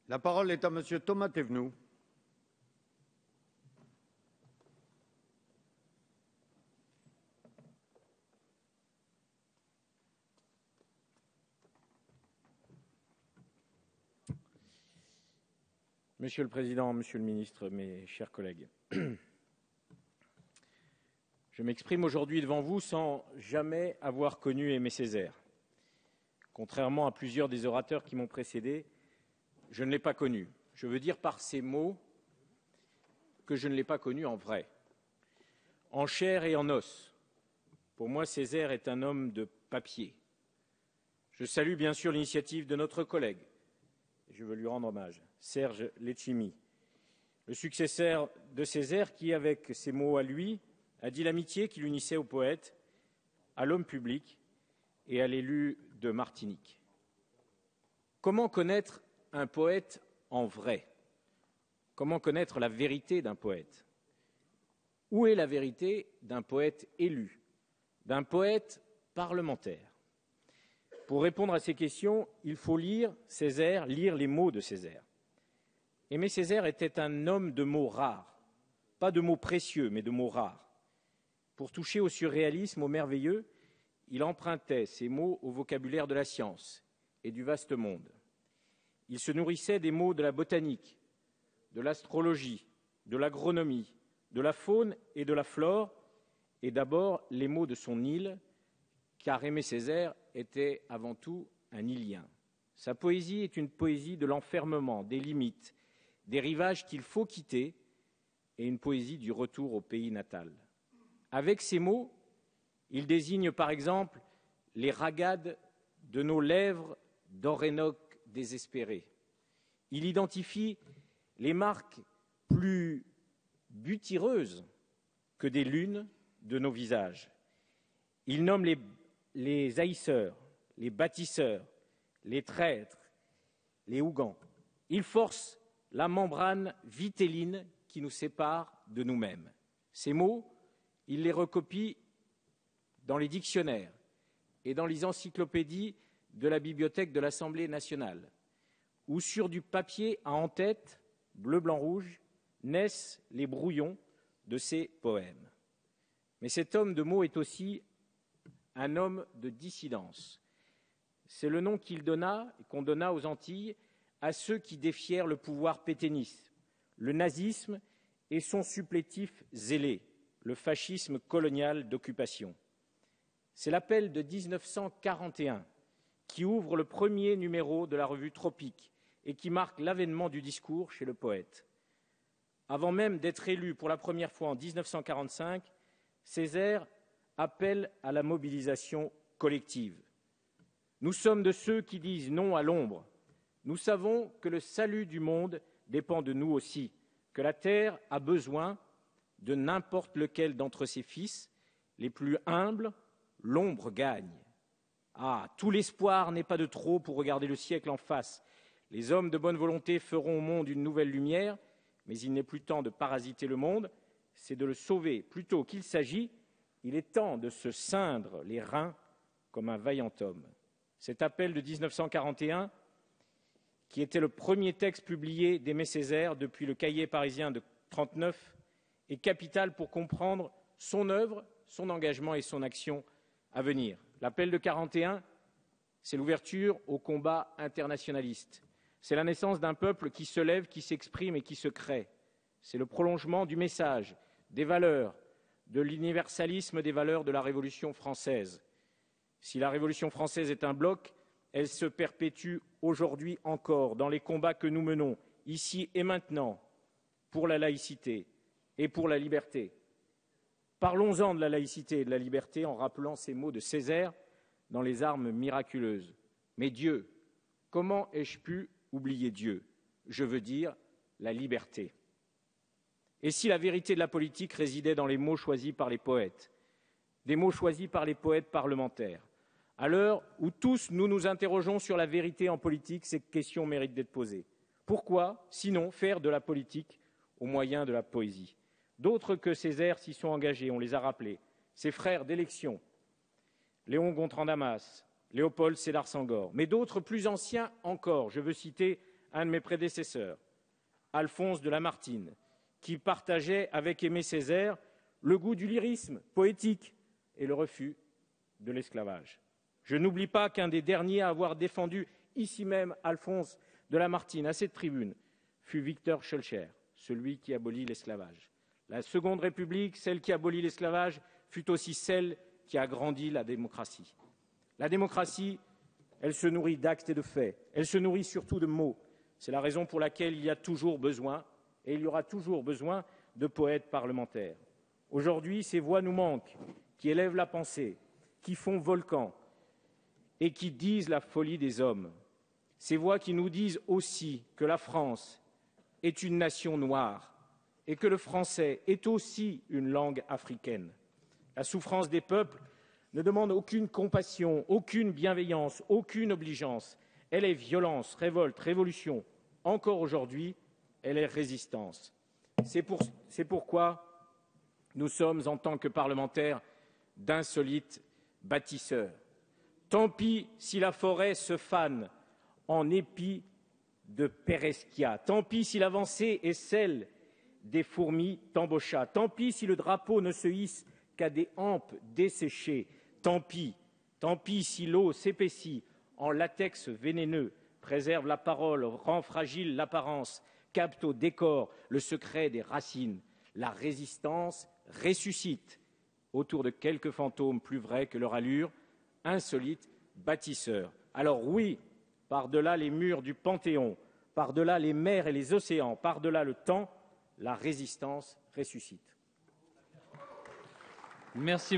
La parole est à Monsieur Thomas Thévenoud. Monsieur le Président, Monsieur le Ministre, mes chers collègues, je m'exprime aujourd'hui devant vous sans jamais avoir connu Aimé Césaire. Contrairement à plusieurs des orateurs qui m'ont précédé, je ne l'ai pas connu. Je veux dire par ces mots que je ne l'ai pas connu en vrai, en chair et en os. Pour moi, Césaire est un homme de papier. Je salue bien sûr l'initiative de notre collègue, et je veux lui rendre hommage, Serge Letchimy, le successeur de Césaire qui, avec ses mots à lui, a dit l'amitié qui l'unissait au poète, à l'homme public et à l'élu de Martinique. Comment connaître un poète en vrai? Comment connaître la vérité d'un poète? Où est la vérité d'un poète élu, d'un poète parlementaire? Pour répondre à ces questions, il faut lire Césaire, lire les mots de Césaire. Aimé Césaire était un homme de mots rares, pas de mots précieux, mais de mots rares. Pour toucher au surréalisme, au merveilleux, il empruntait ces mots au vocabulaire de la science et du vaste monde. Il se nourrissait des mots de la botanique, de l'astrologie, de l'agronomie, de la faune et de la flore, et d'abord les mots de son île, car Aimé Césaire était avant tout un îlien. Sa poésie est une poésie de l'enfermement, des limites, des rivages qu'il faut quitter, et une poésie du retour au pays natal. Avec ces mots, il désigne par exemple les ragades de nos lèvres d'Orénoque désespérées. Il identifie les marques plus butyreuses que des lunes de nos visages. Il nomme les haïsseurs, les bâtisseurs, les traîtres, les hougans. Il force la membrane vitéline qui nous sépare de nous-mêmes. Ces mots, il les recopie dans les dictionnaires et dans les encyclopédies de la bibliothèque de l'Assemblée nationale, où sur du papier à en-tête, bleu, blanc, rouge, naissent les brouillons de ses poèmes. Mais cet homme de mots est aussi un homme de dissidence. C'est le nom qu'on donna aux Antilles à ceux qui défièrent le pouvoir pétainiste, le nazisme et son supplétif zélé, le fascisme colonial d'occupation. C'est l'appel de 1941 qui ouvre le premier numéro de la revue Tropique et qui marque l'avènement du discours chez le poète. Avant même d'être élu pour la première fois en 1945, Césaire appelle à la mobilisation collective. Nous sommes de ceux qui disent non à l'ombre. Nous savons que le salut du monde dépend de nous aussi, que la terre a besoin de n'importe lequel d'entre ses fils, les plus humbles, l'ombre gagne. Ah, tout l'espoir n'est pas de trop pour regarder le siècle en face. Les hommes de bonne volonté feront au monde une nouvelle lumière, mais il n'est plus temps de parasiter le monde, c'est de le sauver. Plutôt qu'il s'agit, il est temps de se ceindre les reins comme un vaillant homme. Cet appel de 1941, qui était le premier texte publié d'Aimé Césaire depuis le Cahier parisien de 1939, est capital pour comprendre son œuvre, son engagement et son action à venir. L'appel de 1941, c'est l'ouverture au combat internationaliste. C'est la naissance d'un peuple qui se lève, qui s'exprime et qui se crée. C'est le prolongement du message, des valeurs, de l'universalisme des valeurs de la Révolution française. Si la Révolution française est un bloc, elle se perpétue aujourd'hui encore dans les combats que nous menons, ici et maintenant, pour la laïcité et pour la liberté. Parlons-en de la laïcité et de la liberté en rappelant ces mots de Césaire dans Les armes miraculeuses. Mais Dieu, comment ai-je pu oublier Dieu? Je veux dire la liberté. Et si la vérité de la politique résidait dans les mots choisis par les poètes, des mots choisis par les poètes parlementaires? À l'heure où tous nous nous interrogeons sur la vérité en politique, ces questions méritent d'être posées. Pourquoi, sinon, faire de la politique au moyen de la poésie? D'autres que Césaire s'y sont engagés, on les a rappelés. Ses frères d'élection, Léon Gontran Damas, Léopold Sédar Senghor, mais d'autres plus anciens encore. Je veux citer un de mes prédécesseurs, Alphonse de Lamartine, qui partageait avec Aimé Césaire le goût du lyrisme poétique et le refus de l'esclavage. Je n'oublie pas qu'un des derniers à avoir défendu ici même Alphonse de Lamartine à cette tribune fut Victor Schœlcher, celui qui abolit l'esclavage. La Seconde République, celle qui abolit l'esclavage, fut aussi celle qui a grandi la démocratie. La démocratie, elle se nourrit d'actes et de faits, elle se nourrit surtout de mots. C'est la raison pour laquelle il y a toujours besoin, et il y aura toujours besoin, de poètes parlementaires. Aujourd'hui, ces voix nous manquent, qui élèvent la pensée, qui font volcan et qui disent la folie des hommes. Ces voix qui nous disent aussi que la France est une nation noire et que le français est aussi une langue africaine. La souffrance des peuples ne demande aucune compassion, aucune bienveillance, aucune obligeance. Elle est violence, révolte, révolution. Encore aujourd'hui, elle est résistance. C'est pourquoi nous sommes, en tant que parlementaires, d'insolites bâtisseurs. Tant pis si la forêt se fane en épi de Pereskia. Tant pis si l'avancée est celle des fourmis tambocha. Tant pis si le drapeau ne se hisse qu'à des hampes desséchées. Tant pis si l'eau s'épaissit en latex vénéneux, préserve la parole, rend fragile l'apparence, capte au décor le secret des racines. La résistance ressuscite autour de quelques fantômes plus vrais que leur allure, insolites bâtisseurs. Alors oui, par-delà les murs du Panthéon, par-delà les mers et les océans, par-delà le temps, la résistance ressuscite. Merci.